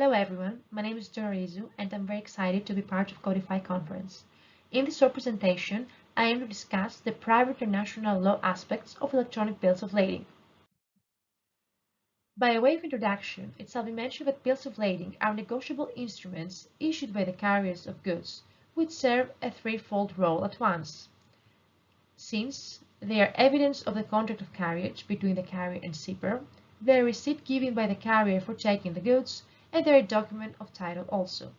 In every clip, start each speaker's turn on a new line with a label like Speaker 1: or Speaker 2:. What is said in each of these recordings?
Speaker 1: Hello everyone, my name is Rizou and I'm very excited to be part of CODIFI conference. In this short presentation, I aim to discuss the private international law aspects of electronic bills of lading. By way of introduction, it shall be mentioned that bills of lading are negotiable instruments issued by the carriers of goods, which serve a threefold role at once. Since they are evidence of the contract of carriage between the carrier and shipper, they are receipt given by the carrier for taking the goods, and they are a document of title also.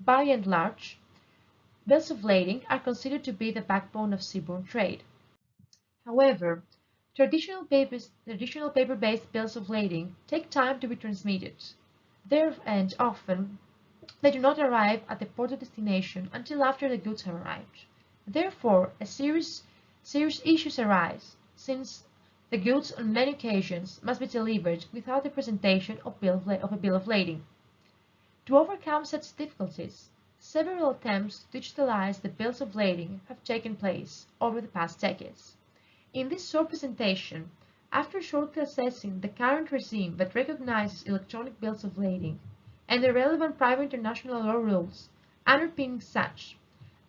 Speaker 1: By and large, bills of lading are considered to be the backbone of seaborne trade. However, traditional paper-based bills of lading take time to be transmitted. And often, they do not arrive at the port of destination until after the goods have arrived. Therefore, serious issues arise, since the goods on many occasions must be delivered without the presentation of a bill of lading. To overcome such difficulties, several attempts to digitalize the bills of lading have taken place over the past decades. In this short presentation, after shortly assessing the current regime that recognizes electronic bills of lading and the relevant private international law rules underpinning such,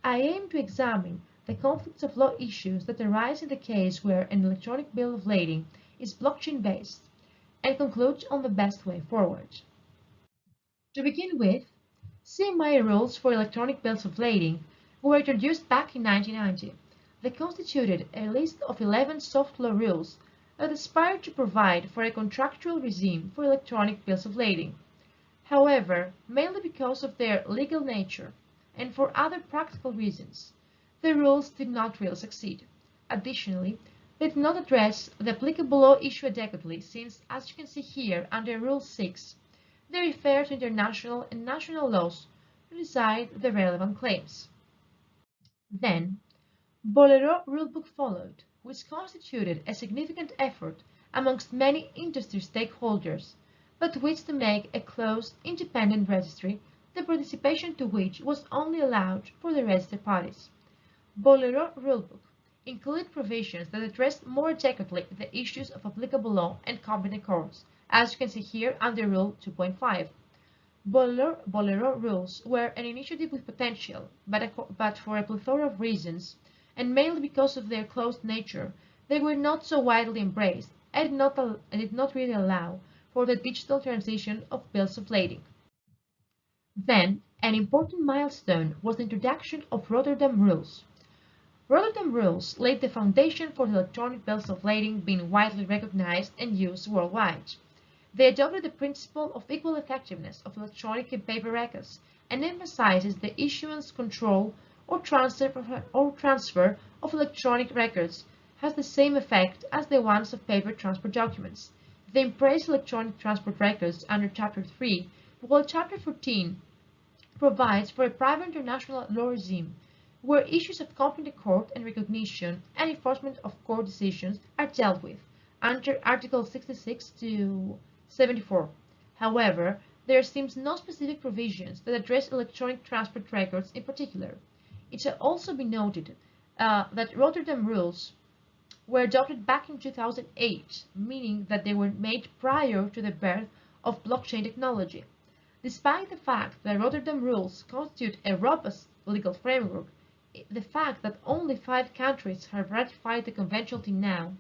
Speaker 1: I aim to examine the conflicts of law issues that arise in the case where an electronic bill of lading is blockchain-based, and conclude on the best way forward. To begin with, CMI rules for electronic bills of lading were introduced back in 1990. They constituted a list of 11 soft law rules that aspired to provide for a contractual regime for electronic bills of lading. However, mainly because of their legal nature and for other practical reasons, the rules did not really succeed. Additionally, they did not address the applicable law issue adequately since, as you can see here under Rule 6, they refer to international and national laws to decide the relevant claims. Then, Bolero rulebook followed, which constituted a significant effort amongst many industry stakeholders, but wished to make a closed, independent registry, the participation to which was only allowed for the registered parties. Bolero rulebook included provisions that addressed more adequately the issues of applicable law and competent courts, as you can see here under Rule 2.5. Bolero rules were an initiative with potential, but for a plethora of reasons, and mainly because of their closed nature, they were not so widely embraced and did not really allow for the digital transition of bills of lading. Then, an important milestone was the introduction of Rotterdam Rules. Rotterdam Rules laid the foundation for the electronic bills of lading being widely recognized and used worldwide. They adopted the principle of equal effectiveness of electronic and paper records and emphasizes the issuance, control, or transfer of electronic records has the same effect as the ones of paper transport documents. They embrace electronic transport records under Chapter 3, while Chapter 14 provides for a private international law regime where issues of competent court and recognition and enforcement of court decisions are dealt with under Article 66 to 74. However, there seems no specific provisions that address electronic transport records in particular. It shall also be noted that Rotterdam rules were adopted back in 2008, meaning that they were made prior to the birth of blockchain technology. Despite the fact that Rotterdam rules constitute a robust legal framework, the fact that only 5 countries have ratified the convention till now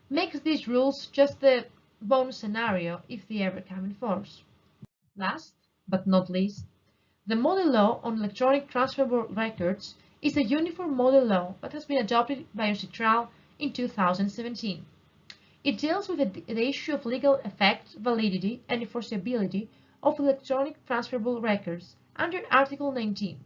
Speaker 1: makes these rules just a bonus scenario if they ever come in force. Last, but not least, the model law on electronic transferable records is a uniform model law that has been adopted by UNCITRAL in 2017. It deals with the issue of legal effect, validity, and enforceability of electronic transferable records under Article 19.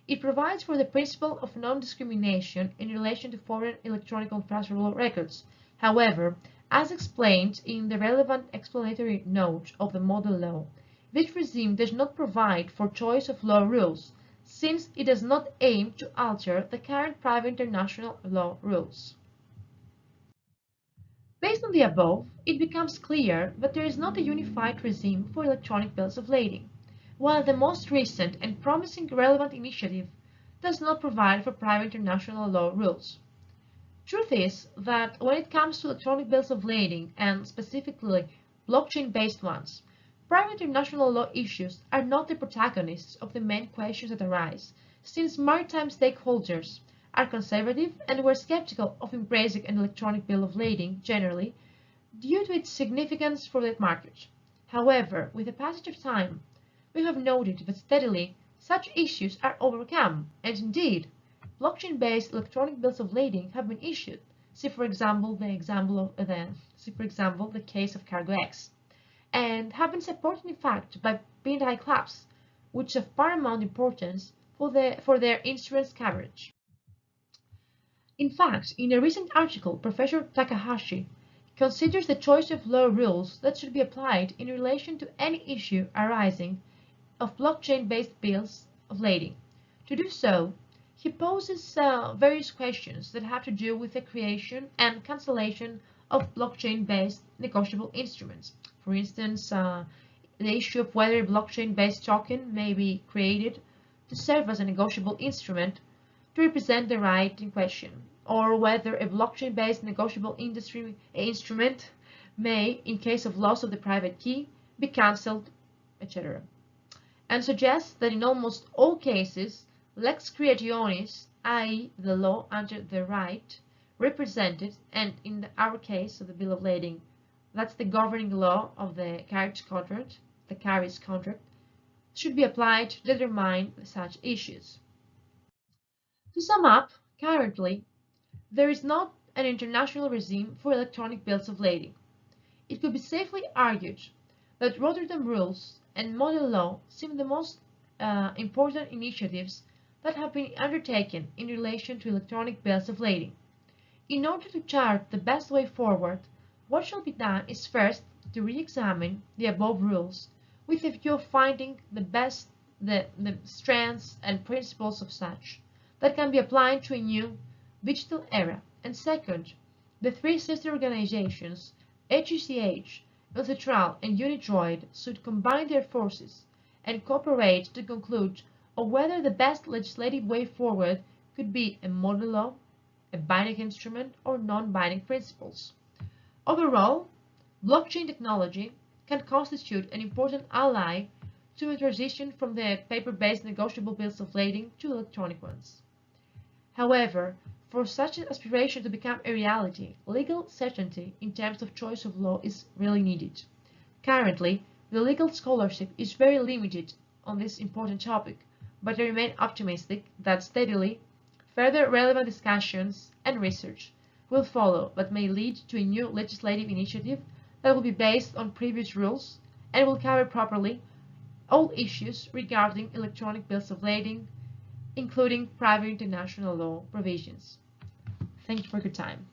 Speaker 1: It provides for the principle of non-discrimination in relation to foreign electronic transferable records. However, as explained in the relevant explanatory note of the model law, this regime does not provide for choice of law rules, since it does not aim to alter the current private international law rules. Based on the above, it becomes clear that there is not a unified regime for electronic bills of lading, while the most recent and promising relevant initiative does not provide for private international law rules. Truth is that when it comes to electronic bills of lading, and specifically blockchain-based ones, Private international law issues are not the protagonists of the main questions that arise, since maritime stakeholders are conservative and were skeptical of embracing an electronic bill of lading generally due to its significance for that market. However, with the passage of time, we have noted that steadily such issues are overcome, and indeed, blockchain-based electronic bills of lading have been issued. See for example the case of Cargo X, and have been supported in fact by P&I clubs, which have paramount importance for their insurance coverage. In fact, in a recent article, Professor Takahashi considers the choice of law rules that should be applied in relation to any issue arising of blockchain-based bills of lading. To do so, he poses various questions that have to do with the creation and cancellation of blockchain-based negotiable instruments. For instance, the issue of whether a blockchain-based token may be created to serve as a negotiable instrument to represent the right in question, or whether a blockchain-based negotiable instrument may, in case of loss of the private key, be cancelled, etc. And suggests that in almost all cases, lex creationis, i.e. the law under the right, represented, and in our case of the bill of lading, that's the governing law of the carriage contract, should be applied to determine such issues. To sum up, currently, there is not an international regime for electronic bills of lading. It could be safely argued that Rotterdam rules and model law seem the most important initiatives that have been undertaken in relation to electronic bills of lading. In order to chart the best way forward, what shall be done is first to re-examine the above rules with a view of finding the strengths and principles of such that can be applied to a new digital era, and second, the three sister organizations, HCCH, UNCITRAL, and UNIDROID, should combine their forces and cooperate to conclude on whether the best legislative way forward could be a model law, a binding instrument, or non-binding principles. Overall, blockchain technology can constitute an important ally to a transition from the paper-based negotiable bills of lading to electronic ones. However, for such an aspiration to become a reality, legal certainty in terms of choice of law is really needed. Currently, the legal scholarship is very limited on this important topic, but I remain optimistic that steadily further relevant discussions and research will follow that may lead to a new legislative initiative that will be based on previous rules and will cover properly all issues regarding electronic bills of lading, including private international law provisions. Thank you for your time.